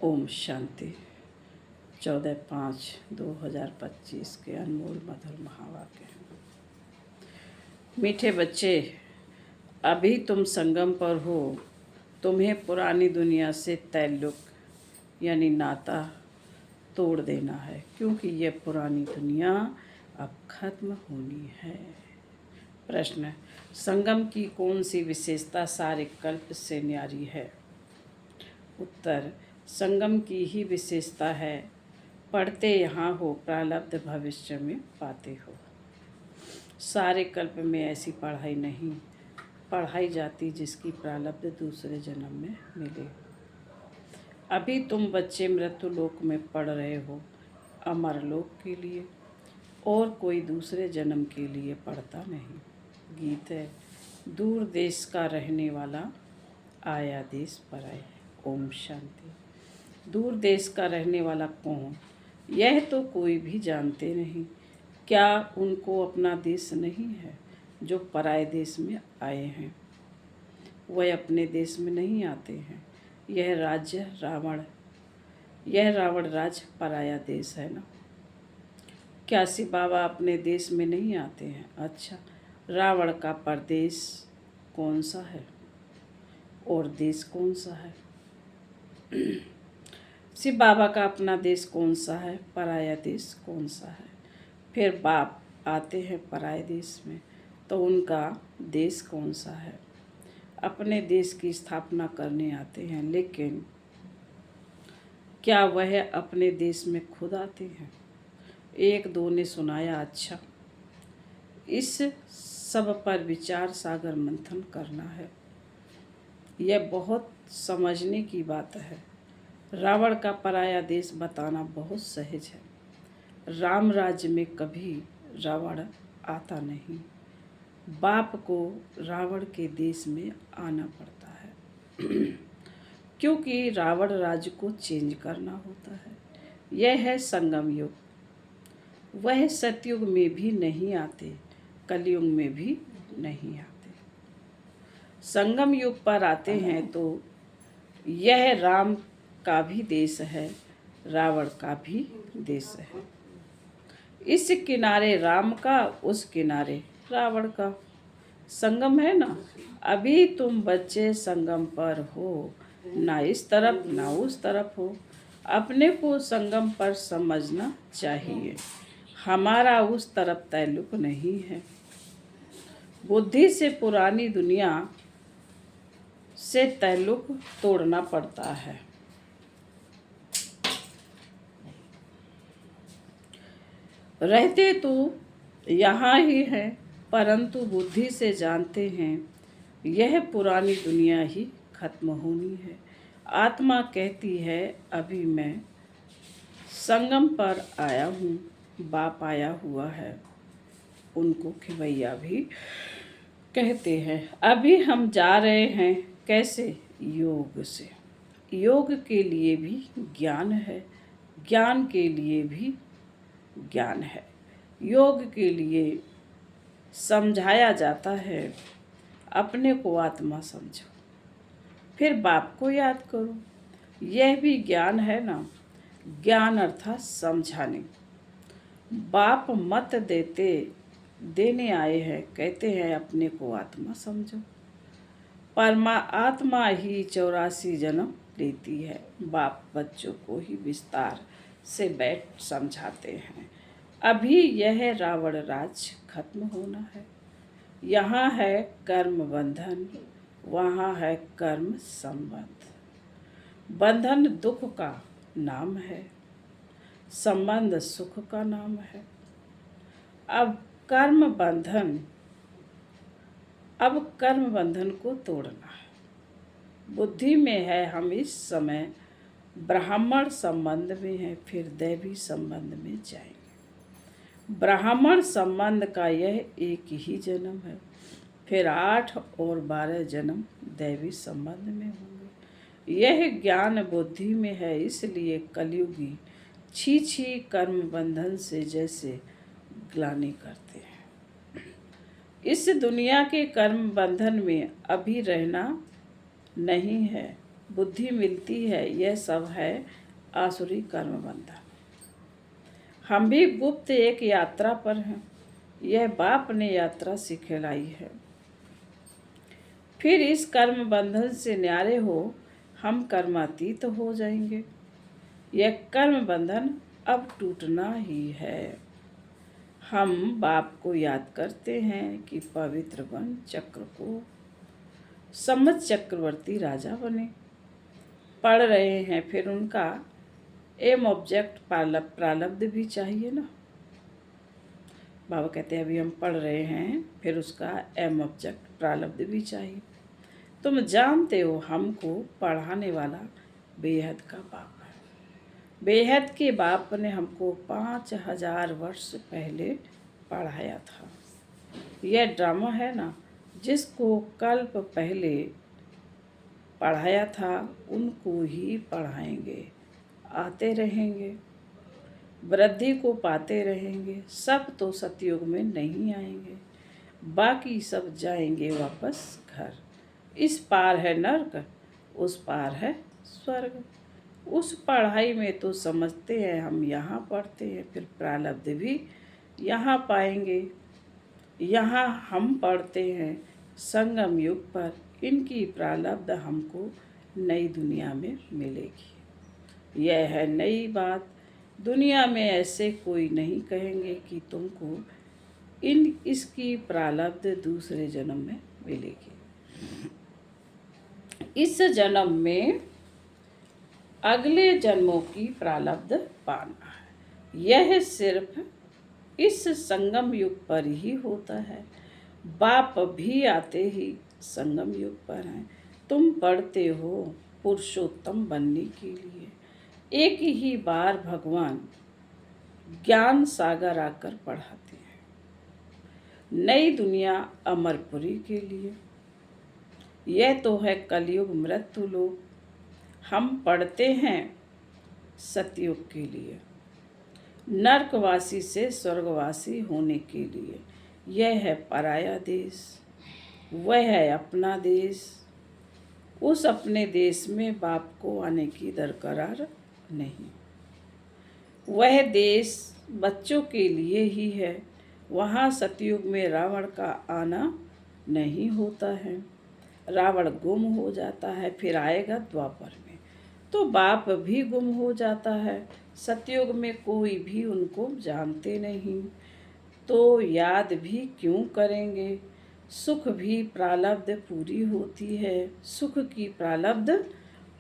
ओम शांति। 14/5/2025 के अनमोल मधुर महावाक्य। मीठे बच्चे, अभी तुम संगम पर हो। तुम्हें पुरानी दुनिया से ताल्लुक यानी नाता तोड़ देना है, क्योंकि यह पुरानी दुनिया अब खत्म होनी है। प्रश्न: संगम की कौन सी विशेषता सारे कल्प से न्यारी है? उत्तर: संगम की ही विशेषता है। पढ़ते यहाँ हो, प्रारब्ध भविष्य में पाते हो। सारे कल्प में ऐसी पढ़ाई नहीं पढ़ाई जाती जिसकी प्रारब्ध दूसरे जन्म में मिले। अभी तुम बच्चे मृत्यु लोक में पढ़ रहे हो, अमर लोक के लिए, और कोई दूसरे जन्म के लिए पढ़ता नहीं। गीत है: दूर देश का रहने वाला, आया देश पर आए। ओम शांति। दूर देश का रहने वाला कौन? यह तो कोई भी जानते नहीं। क्या उनको अपना देश नहीं है? जो पराये देश में आए हैं वह अपने देश में नहीं आते हैं। यह रावण राज्य पराया देश है ना। क्या शिव बाबा अपने देश में नहीं आते हैं? अच्छा, रावण का परदेश कौन सा है और देश कौन सा है? शिव बाबा का अपना देश कौन सा है? पराया देश कौन सा है? फिर बाप आते हैं पराये देश में, तो उनका देश कौन सा है? अपने देश की स्थापना करने आते हैं, लेकिन क्या वह अपने देश में खुद आते हैं? एक दो ने सुनाया। अच्छा, इस सब पर विचार सागर मंथन करना है। यह बहुत समझने की बात है। रावण का पराया देश बताना बहुत सहज है। राम राज्य में कभी रावण आता नहीं। बाप को रावण के देश में आना पड़ता है क्योंकि रावण राज्य को चेंज करना होता है। यह है संगम युग। वह सतयुग में भी नहीं आते, कलयुग में भी नहीं आते। संगम युग पर आते हैं तो यह राम का भी देश है, रावण का भी देश है। इस किनारे राम का, उस किनारे रावण का संगम है ना। अभी तुम बच्चे संगम पर हो, ना इस तरफ ना उस तरफ हो। अपने को संगम पर समझना चाहिए। हमारा उस तरफ ताल्लुक नहीं है। बुद्धि से पुरानी दुनिया से ताल्लुक तोड़ना पड़ता है। रहते तो यहाँ ही है, परंतु बुद्धि से जानते हैं यह पुरानी दुनिया ही खत्म होनी है। आत्मा कहती है, अभी मैं संगम पर आया हूँ, बाप आया हुआ है। उनको खिवैया भी कहते हैं। अभी हम जा रहे हैं, कैसे? योग से। योग के लिए भी ज्ञान है, ज्ञान के लिए भी ज्ञान है। योग के लिए समझाया जाता है, अपने को आत्मा समझो, फिर बाप को याद करो। यह भी ज्ञान है ना। ज्ञान अर्थात समझाने। बाप मत देने आए हैं, कहते हैं अपने को आत्मा समझो। आत्मा ही 84 जन्म लेती है। बाप बच्चों को ही विस्तार से बैठ समझाते हैं। अभी यह रावण राज खत्म होना है। यहाँ है कर्म बंधन, वहाँ है कर्म संबंध। बंधन दुख का नाम है, संबंध सुख का नाम है। अब कर्म बंधन को तोड़ना है। बुद्धि में है हम इस समय ब्राह्मण संबंध में हैं, फिर दैवी संबंध में जाएंगे। ब्राह्मण संबंध का यह एक ही जन्म है, फिर 8 और 12 जन्म दैवी संबंध में होंगे। यह ज्ञान बुद्धि में है, इसलिए कलयुगी छी कर्म बंधन से जैसे ग्लानि करते हैं। इस दुनिया के कर्म बंधन में अभी रहना नहीं है। बुद्धि मिलती है, यह सब है आसुरी कर्म बंधन। हम भी गुप्त एक यात्रा पर हैं, यह बाप ने यात्रा सिखलाई है। फिर इस कर्म बंधन से न्यारे हो हम कर्मातीत हो जाएंगे। यह कर्म बंधन अब टूटना ही है। हम बाप को याद करते हैं कि पवित्र वन चक्र को सम्मत चक्रवर्ती राजा बने। पढ़ रहे हैं, फिर उनका एम ऑब्जेक्ट प्रारब्ध भी चाहिए ना। बाबा कहते हैं अभी हम पढ़ रहे हैं, फिर उसका एम ऑब्जेक्ट प्रारब्ध भी चाहिए। तुम जानते हो हमको पढ़ाने वाला बेहद का बाप है। बेहद के बाप ने हमको 5000 वर्ष पहले पढ़ाया था। यह ड्रामा है ना, जिसको कल्प पहले पढ़ाया था उनको ही पढ़ाएंगे, आते रहेंगे, वृद्धि को पाते रहेंगे। सब तो सतयुग में नहीं आएंगे, बाकी सब जाएंगे वापस घर। इस पार है नर्क, उस पार है स्वर्ग। उस पढ़ाई में तो समझते हैं हम यहाँ पढ़ते हैं, फिर प्रारब्ध भी यहाँ पाएंगे। यहाँ हम पढ़ते हैं संगम युग पर, इनकी प्रारब्ध हमको नई दुनिया में मिलेगी। यह है नई बात। दुनिया में ऐसे कोई नहीं कहेंगे कि तुमको इसकी प्रारब्ध दूसरे जन्म में मिलेगी। इस जन्म में अगले जन्मों की प्रारब्ध पाना है। यह सिर्फ इस संगम युग पर ही होता है। बाप भी आते ही संगम युग पर हैं। तुम पढ़ते हो पुरुषोत्तम बनने के लिए। एक ही बार भगवान ज्ञान सागर आकर पढ़ाते हैं नई दुनिया अमरपुरी के लिए। यह तो है कलयुग मृत्यु लोक। हम पढ़ते हैं सतयुग के लिए, नरकवासी से स्वर्गवासी होने के लिए। यह है पराया देश, वह है अपना देश। उस अपने देश में बाप को आने की दरकार नहीं। वह देश बच्चों के लिए ही है। वहाँ सतयुग में रावण का आना नहीं होता है। रावण गुम हो जाता है, फिर आएगा द्वापर में तो बाप भी गुम हो जाता है। सतयुग में कोई भी उनको जानते नहीं, तो याद भी क्यों करेंगे। सुख भी प्रारब्ध पूरी होती है, सुख की प्रारब्ध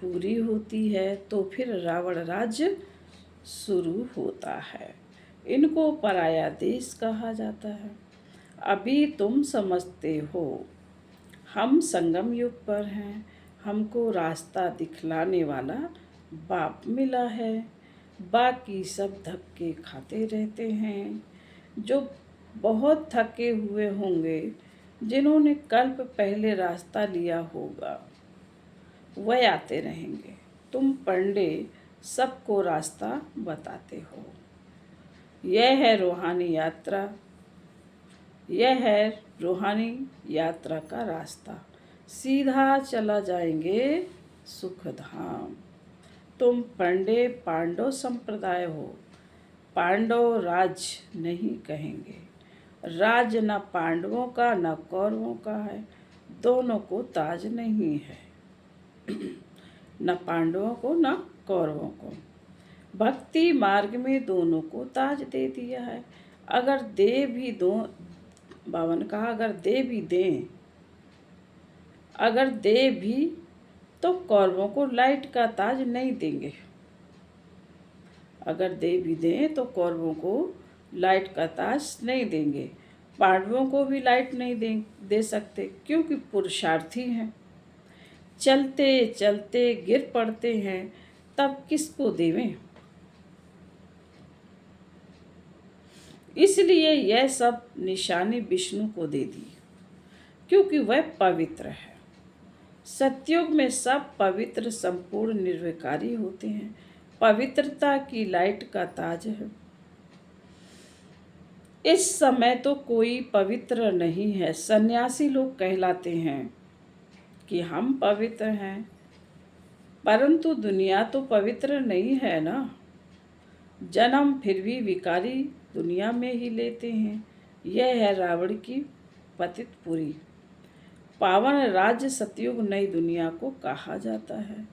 पूरी होती है तो फिर रावण राज्य शुरू होता है। इनको पराया देश कहा जाता है। अभी तुम समझते हो हम संगम युग पर हैं। हमको रास्ता दिखलाने वाला बाप मिला है। बाकी सब धक्के खाते रहते हैं। जो बहुत थके हुए होंगे, जिन्होंने कल्प पहले रास्ता लिया होगा, वह आते रहेंगे। तुम पंडे सबको रास्ता बताते हो। यह है रूहानी यात्रा, यह है रूहानी यात्रा का रास्ता। सीधा चला जाएंगे सुख धाम। तुम पंडे पांडव संप्रदाय हो। पांडव राज नहीं कहेंगे। राज न पांडवों का न कौरवों का है। दोनों को ताज नहीं है, न पांडवों को न कौरवों को। भक्ति मार्ग में दोनों को ताज दे दिया है। अगर दे भी दो, बाबा ने कहा अगर दे भी दें, अगर दे भी तो कौरवों को लाइट का ताज नहीं देंगे। अगर दे भी दें तो कौरवों को लाइट का ताज नहीं देंगे। पांडवों को भी लाइट नहीं दे सकते, क्योंकि पुरुषार्थी हैं। चलते चलते गिर पड़ते हैं, तब किसको देवें। इसलिए यह सब निशानी विष्णु को दे दी, क्योंकि वह पवित्र है। सतयुग में सब पवित्र संपूर्ण निर्विकारी होते हैं। पवित्रता की लाइट का ताज है। इस समय तो कोई पवित्र नहीं है। सन्यासी लोग कहलाते हैं कि हम पवित्र हैं। परंतु दुनिया तो पवित्र नहीं है ना। जन्म फिर भी विकारी दुनिया में ही लेते हैं। यह है रावण की पतितपुरी। पावन राज्य सतयुग नई दुनिया को कहा जाता है।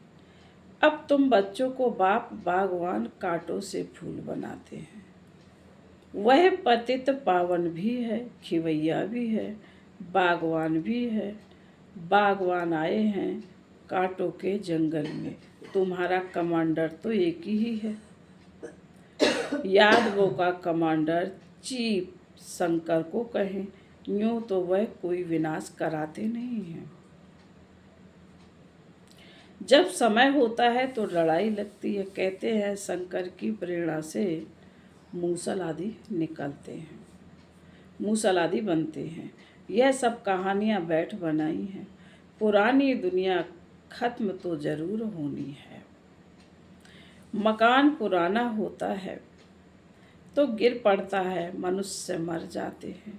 अब तुम बच्चों को बाप बागवान कांटों से फूल बनाते हैं। वह पतित पावन भी है, खिवैया भी है, बागवान भी है। बागवान आए हैं कांटों के जंगल में। तुम्हारा कमांडर तो एक ही है। यादवों का कमांडर चीफ शंकर को कहें, यूं तो वह कोई विनाश कराते नहीं हैं। जब समय होता है तो लड़ाई लगती है। कहते हैं शंकर की प्रेरणा से मूसल आदि निकलते हैं, मूसल आदि बनते हैं। यह सब कहानियां बैठ बनाई हैं। पुरानी दुनिया खत्म तो जरूर होनी है। मकान पुराना होता है तो गिर पड़ता है, मनुष्य मर जाते हैं।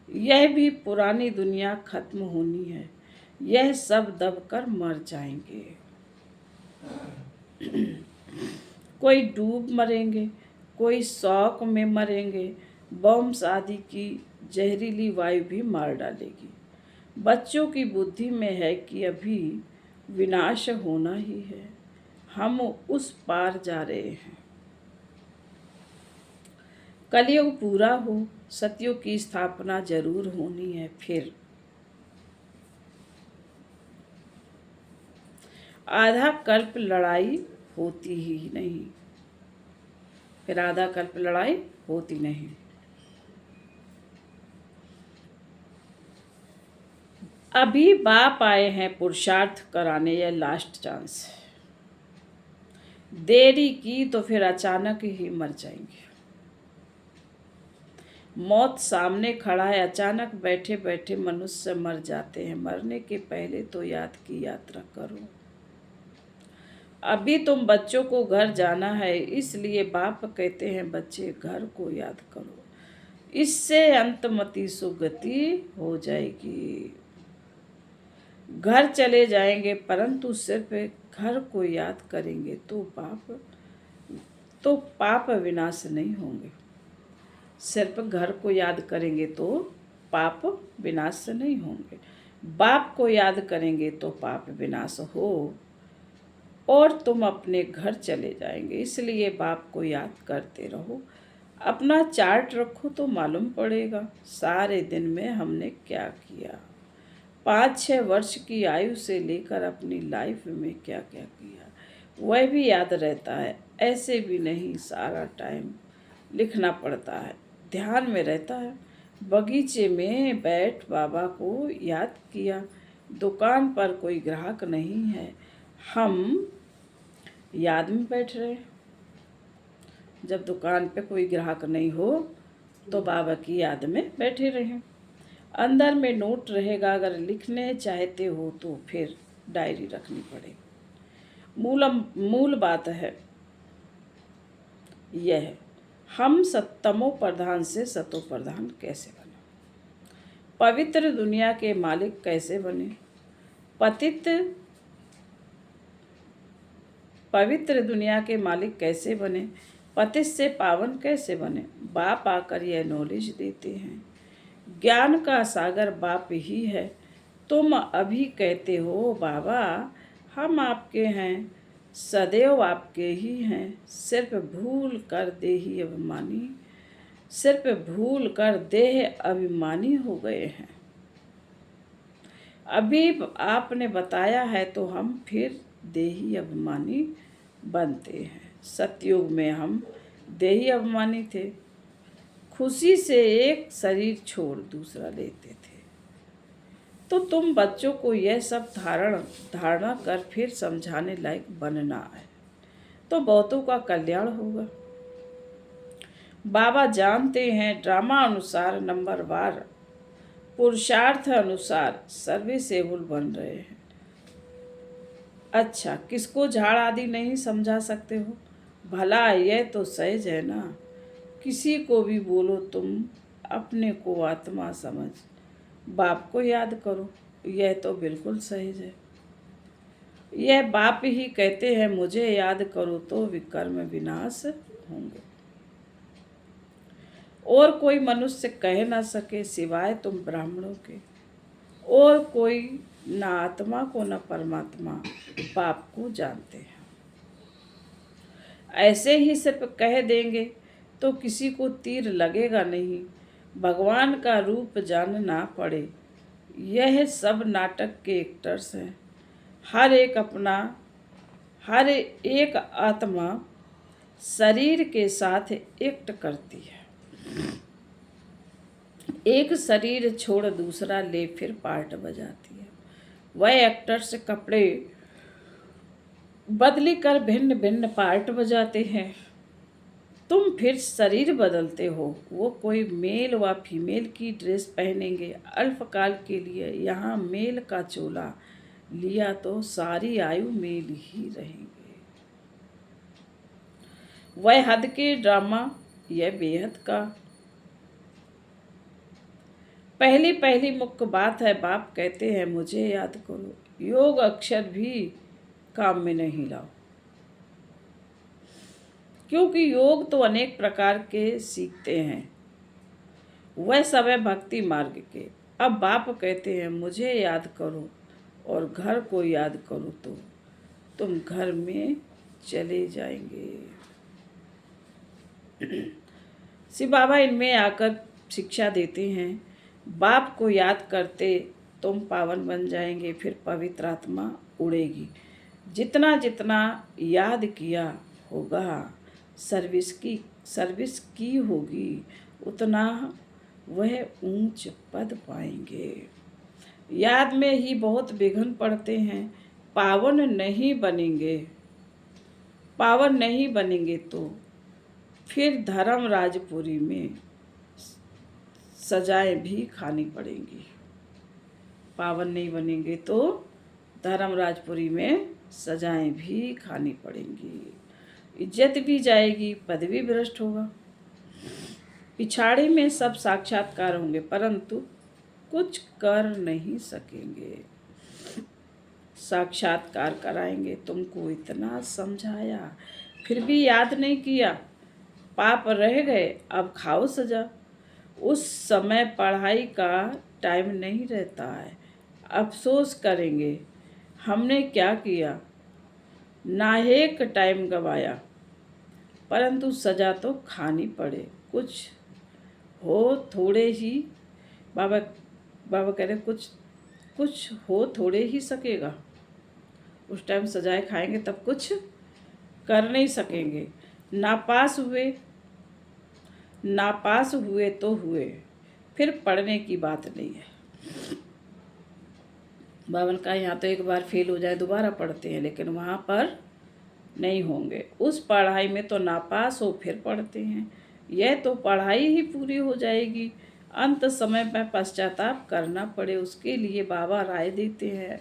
यह भी पुरानी दुनिया खत्म होनी है। यह सब दबकर मर जाएंगे। कोई डूब मरेंगे, कोई शौक में मरेंगे। बॉम्ब आदि की जहरीली वायु भी मार डालेगी। बच्चों की बुद्धि में है कि अभी विनाश होना ही है। हम उस पार जा रहे हैं। कलयुग पूरा हो, सतयुग की स्थापना जरूर होनी है। फिर आधा कल्प लड़ाई होती ही नहीं। फिर आधा कल्प लड़ाई होती नहीं। अभी बाप आए हैं पुरुषार्थ कराने, यह लास्ट चांस है। देरी की तो फिर अचानक ही मर जाएंगे। मौत सामने खड़ा है, अचानक बैठे बैठे मनुष्य मर जाते हैं। मरने के पहले तो याद की यात्रा करो। अभी तुम बच्चों को घर जाना है, इसलिए बाप कहते हैं बच्चे घर को याद करो। इससे अंतमति सुगति हो जाएगी। घर चले जाएंगे परंतु सिर्फ घर को याद करेंगे तो पाप विनाश नहीं होंगे। सिर्फ घर को याद करेंगे तो पाप विनाश नहीं होंगे। बाप को याद करेंगे तो पाप विनाश हो और तुम अपने घर चले जाएंगे। इसलिए बाप को याद करते रहो। अपना चार्ट रखो तो मालूम पड़ेगा सारे दिन में हमने क्या किया। 5-6 वर्ष की आयु से लेकर अपनी लाइफ में क्या क्या किया वह भी याद रहता है। ऐसे भी नहीं सारा टाइम लिखना पड़ता है, ध्यान में रहता है। बगीचे में बैठ बाबा को याद किया। दुकान पर कोई ग्राहक नहीं है, हम याद में बैठ रहे। जब दुकान पे कोई ग्राहक नहीं हो तो बाबा की याद में बैठे रहें। अंदर में नोट रहेगा। अगर लिखने चाहते हो तो फिर डायरी रखनी पड़ेगी। मूल बात है यह, हम सत्तमो प्रधान से सतो प्रधान कैसे बने, पवित्र दुनिया के मालिक कैसे बने, पवित्र दुनिया के मालिक कैसे बने, पतित से पावन कैसे बने। बाप आकर यह नॉलेज देते हैं। ज्ञान का सागर बाप ही है। तुम अभी कहते हो बाबा हम आपके हैं, सदैव आपके ही हैं। सिर्फ भूल कर देह अभिमानी हो गए हैं। अभी आपने बताया है तो हम फिर देही अभिमानी बनते हैं। सतयुग में हम देही अभिमानी थे। खुशी से एक शरीर छोड़ दूसरा लेते थे। तो तुम बच्चों को यह सब धारणा कर फिर समझाने लायक बनना है तो बहुतों का कल्याण होगा। बाबा जानते हैं ड्रामा अनुसार नंबरवार पुरुषार्थ अनुसार सर्विसेबल बन रहे हैं। अच्छा, किसको झाड़ आदि नहीं समझा सकते हो? भला यह तो सहज है ना। किसी को भी बोलो तुम अपने को आत्मा समझ बाप को याद करो, यह तो बिल्कुल सहज है। यह बाप ही कहते हैं मुझे याद करो तो विकर्म विनाश होंगे। और कोई मनुष्य कह ना सके सिवाय तुम ब्राह्मणों के, और कोई न आत्मा को न परमात्मा बाप को जानते हैं। ऐसे ही सिर्फ कह देंगे तो किसी को तीर लगेगा नहीं। भगवान का रूप जानना पड़े। यह सब नाटक के एक्टर्स हैं। हर एक आत्मा शरीर के साथ एक्ट करती है। एक शरीर छोड़ दूसरा ले फिर पार्ट बजाती है। वह एक्टर्स कपड़े बदली कर भिन्न भिन्न पार्ट बजाते हैं। तुम फिर शरीर बदलते हो। वो कोई मेल व फीमेल की ड्रेस पहनेंगे अल्पकाल के लिए। यहाँ मेल का चोला लिया तो सारी आयु मेल ही रहेंगे। वह हद के ड्रामा, यह बेहद का। पहली पहली मुख्य बात है बाप कहते हैं मुझे याद करो। योग अक्षर भी काम में नहीं लाओ, क्योंकि योग तो अनेक प्रकार के सीखते हैं। वह सब है भक्ति मार्ग के। अब बाप कहते हैं मुझे याद करो और घर को याद करो तो तुम घर में चले जाएंगे। शिव बाबा इनमें आकर शिक्षा देते हैं। बाप को याद करते तुम पावन बन जाएंगे, फिर पवित्र आत्मा उड़ेगी। जितना जितना याद किया होगा, सर्विस की होगी, उतना वह ऊंच पद पाएंगे। याद में ही बहुत विघ्न पड़ते हैं। पावन नहीं बनेंगे तो फिर धर्मराजपुरी में सजाएं भी खानी पड़ेंगी। पावन नहीं बनेंगे तो धर्मराजपुरी में सजाएं भी खानी पड़ेंगी। इज्जत भी जाएगी, पदवी भ्रष्ट होगा। पिछाड़ी में सब साक्षात्कार होंगे परंतु कुछ कर नहीं सकेंगे। साक्षात्कार कराएंगे, तुमको इतना समझाया फिर भी याद नहीं किया, पाप रह गए, अब खाओ सजा। उस समय पढ़ाई का टाइम नहीं रहता है। अफसोस करेंगे हमने क्या किया, नाहेक टाइम गवाया। परंतु सजा तो खानी पड़े। कुछ हो थोड़े ही बाबा कह रहे कुछ हो थोड़े ही सकेगा। उस टाइम सजाए खाएंगे तब कुछ कर नहीं सकेंगे। नापास हुए तो हुए, फिर पढ़ने की बात नहीं है। बावन का यहाँ तो एक बार फेल हो जाए दोबारा पढ़ते हैं, लेकिन वहाँ पर नहीं होंगे। उस पढ़ाई में तो नापास हो फिर पढ़ते हैं। यह तो पढ़ाई ही पूरी हो जाएगी। अंत समय में पश्चाताप करना पड़े, उसके लिए बाबा राय देते हैं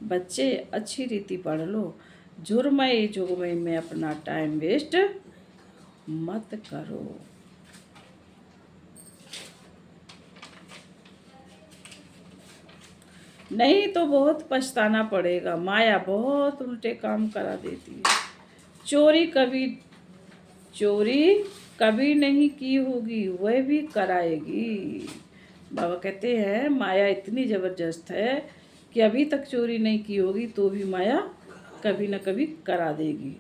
बच्चे अच्छी रीति पढ़ लो। झुरमई झुगमई में अपना टाइम वेस्ट मत करो। नहीं तो बहुत पछताना पड़ेगा। माया बहुत उल्टे काम करा देती है। चोरी कभी नहीं की होगी, वह भी कराएगी। बाबा कहते हैं माया इतनी ज़बरदस्त है कि अभी तक चोरी नहीं की होगी तो भी माया कभी न कभी करा देगी।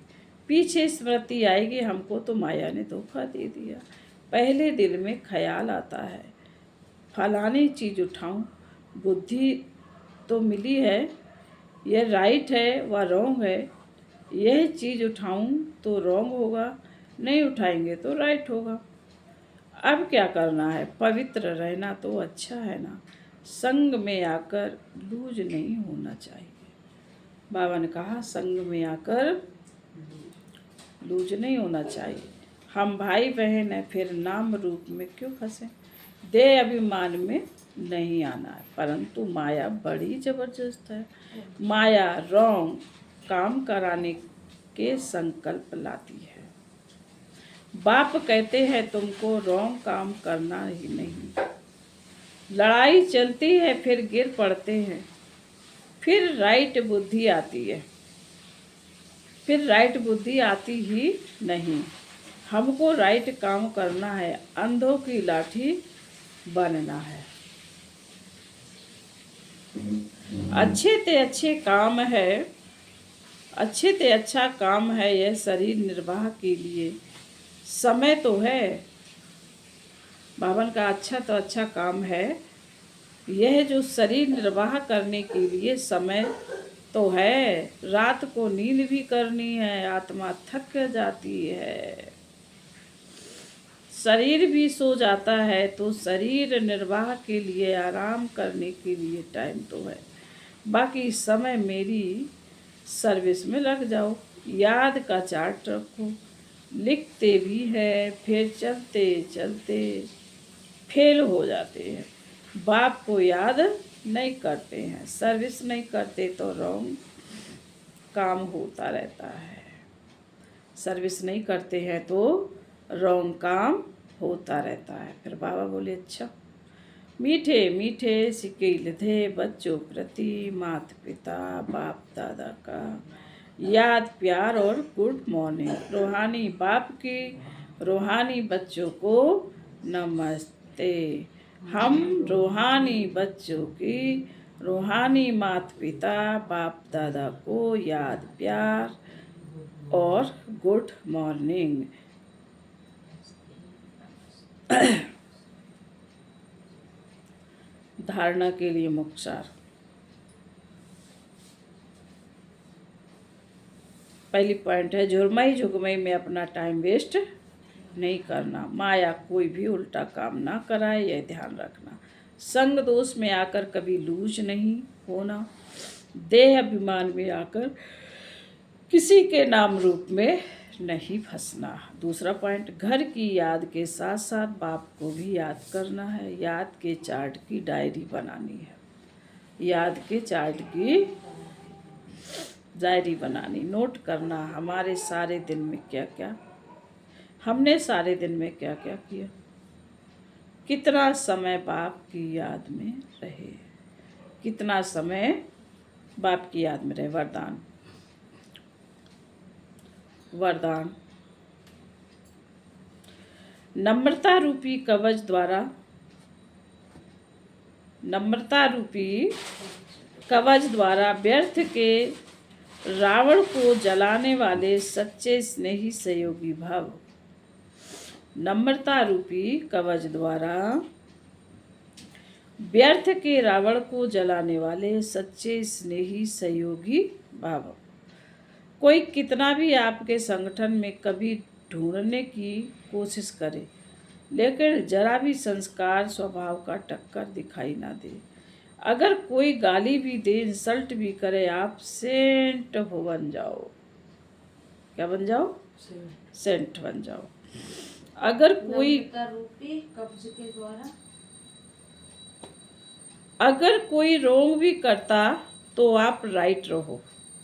पीछे स्मृति आएगी हमको तो माया ने धोखा दे दिया। पहले दिल में ख्याल आता है फलानी चीज़ उठाऊं, बुद्धि तो मिली है, यह राइट है व रॉन्ग है। यह चीज़ उठाऊं तो रॉन्ग होगा, नहीं उठाएंगे तो राइट होगा। अब क्या करना है, पवित्र रहना तो अच्छा है ना। संग में आकर लूज नहीं होना चाहिए। बाबा ने कहा संग में आकर लूज नहीं होना चाहिए। हम भाई बहन हैं, फिर नाम रूप में क्यों फंसे। देह अभिमान में नहीं आना है, परंतु माया बड़ी ज़बरदस्त है। माया रॉन्ग काम कराने के संकल्प लाती है। बाप कहते हैं तुमको रॉन्ग काम करना ही नहीं। लड़ाई चलती है फिर गिर पड़ते हैं, फिर राइट बुद्धि आती है। फिर राइट बुद्धि आती ही नहीं। हमको राइट काम करना है, अंधों की लाठी बनना है। अच्छे ते अच्छे काम है, अच्छे ते अच्छा काम है यह शरीर निर्वाह के लिए। समय तो है, बावन का अच्छा तो अच्छा काम है, यह जो शरीर निर्वाह करने के लिए समय तो है। रात को नींद भी करनी है, आत्मा थक जाती है, शरीर भी सो जाता है, तो शरीर निर्वाह के लिए, आराम करने के लिए टाइम तो है। बाकी समय मेरी सर्विस में लग जाओ। याद का चार्ट रखो, लिखते भी है, फिर चलते चलते फेल हो जाते हैं। बाप को याद नहीं करते हैं, सर्विस नहीं करते तो रॉन्ग काम होता रहता है। सर्विस नहीं करते हैं तो रॉन्ग काम होता रहता है। फिर बाबा बोले अच्छा, मीठे मीठे सिक्के थे बच्चों प्रति, माता पिता बाप दादा का याद प्यार और गुड मॉर्निंग। रूहानी बाप की, रूहानी बच्चों को नमस्ते। हम रूहानी बच्चों की, रूहानी माता पिता बाप दादा को याद प्यार और गुड मॉर्निंग। धारणा के लिए मुख्य सार। पहली पॉइंट है, झुरमई झुगमई में अपना टाइम वेस्ट नहीं करना। माया कोई भी उल्टा काम ना कराए, यह ध्यान रखना। संग दोष में आकर कभी लूज नहीं होना। देह अभिमान में आकर किसी के नाम रूप में नहीं फंसना। दूसरा पॉइंट, घर की याद के साथ साथ बाप को भी याद करना है। याद के चार्ट की डायरी बनानी है, याद के चार्ट की डायरी बनानी, नोट करना हमारे सारे दिन में क्या क्या, हमने सारे दिन में क्या क्या किया, कितना समय बाप की याद में रहे, कितना समय बाप की याद में रहे। वरदान, वरदान नम्रता रूपी कवच द्वारा, नम्रता रूपी कवच द्वारा व्यर्थ के रावण को जलाने वाले सच्चे स्नेही सहयोगी भव। नम्रता रूपी कवच द्वारा व्यर्थ के रावण को जलाने वाले सच्चे स्नेही सहयोगी भव। कोई कितना भी आपके संगठन में कभी ढूंढने की कोशिश करे, लेकिन जरा भी संस्कार स्वभाव का टक्कर दिखाई ना दे। अगर कोई गाली भी दे, इंसल्ट भी करे, आप सेंट हो बन जाओ। क्या बन जाओ? सेंट बन जाओ। अगर कोई रूपी कब्ज के द्वारा, अगर कोई रोंग भी करता तो आप राइट रहो।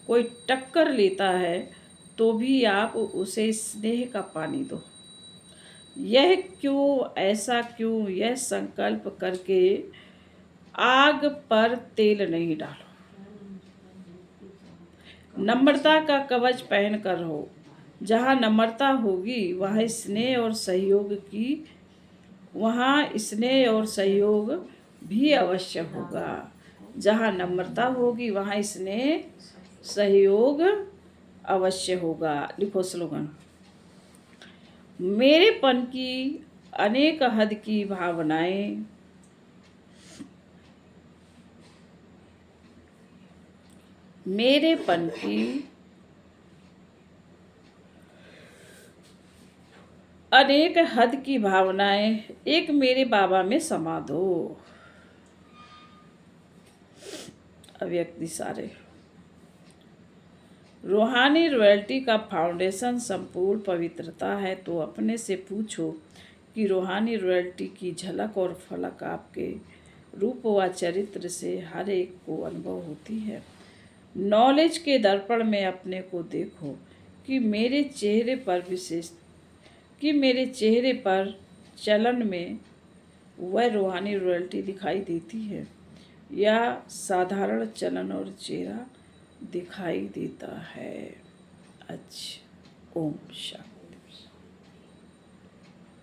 कोई टक्कर लेता है तो भी आप उसे स्नेह का पानी दो। यह क्यों, ऐसा क्यों, यह संकल्प करके आग पर तेल नहीं डालो। नम्रता का कवच पहन कर रहो। जहाँ नम्रता होगी वहाँ स्नेह और सहयोग की, वहाँ स्नेह और सहयोग भी अवश्य होगा। जहाँ नम्रता होगी वहाँ स्नेह सहयोग अवश्य होगा। लिखो स्लोगन, मेरेपन की अनेक हद की भावनाएं, मेरेपन की अनेक हद की भावनाएं एक मेरे बाबा में समा दो। अव्यक्ति सारे। रूहानी रॉयल्टी का फाउंडेशन संपूर्ण पवित्रता है, तो अपने से पूछो कि रूहानी रॉयल्टी की झलक और फलक आपके रूप व चरित्र से हर एक को अनुभव होती है। नॉलेज के दर्पण में अपने को देखो कि मेरे चेहरे पर चलन में वह रूहानी रॉयल्टी दिखाई देती है या साधारण चलन और चेहरा दिखाई देता है। अच्छा, ओम शांति।